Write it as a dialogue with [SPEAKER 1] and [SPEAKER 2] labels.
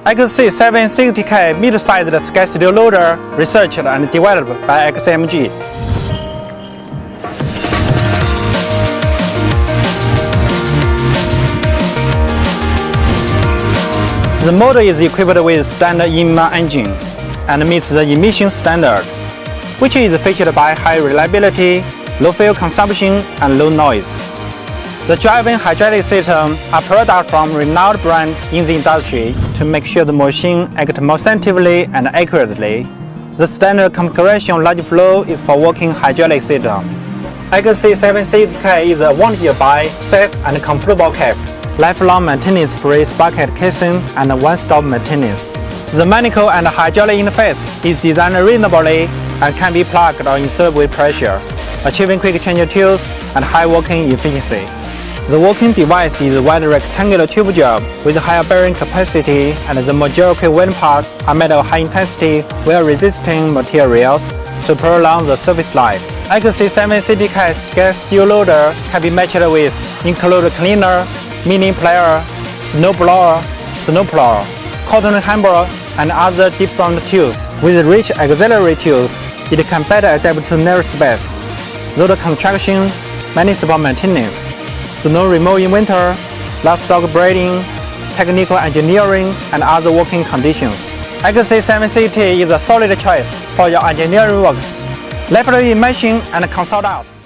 [SPEAKER 1] XC760K mid-sized skid steer loader researched and developed by XCMG. The model is equipped with standard inline engine and meets the emission standard, which is featured by high reliability, low fuel consumption, and low noise. The drive-in hydraulic system are products from renowned brand in the industry to make sure the machine acts more sensitively and accurately. The standard configuration large flow is for working hydraulic system. XC760K is a one-gear-by, safe and comfortable cab, lifelong maintenance-free sprocket casing, and one-stop maintenance. The mechanical and hydraulic interface is designed reasonably and can be plugged or inserted with pressure, achieving quick change tools and high working efficiency. The working device is a wide rectangular tube job with higher bearing capacity, and the majority wind parts are made of high-intensity, wear-resisting materials to prolong the service life. XC760K skid steer loader can be matched with include cleaner, mini player, snow blower, cotton hammer, and other different tools. With rich auxiliary tools, it can better adapt to narrow space, road construction, municipal maintenance, snow removal in winter, livestock breeding, technical engineering, and other working conditions. XC760 is a solid choice for your engineering works. Leverage emission and consult us.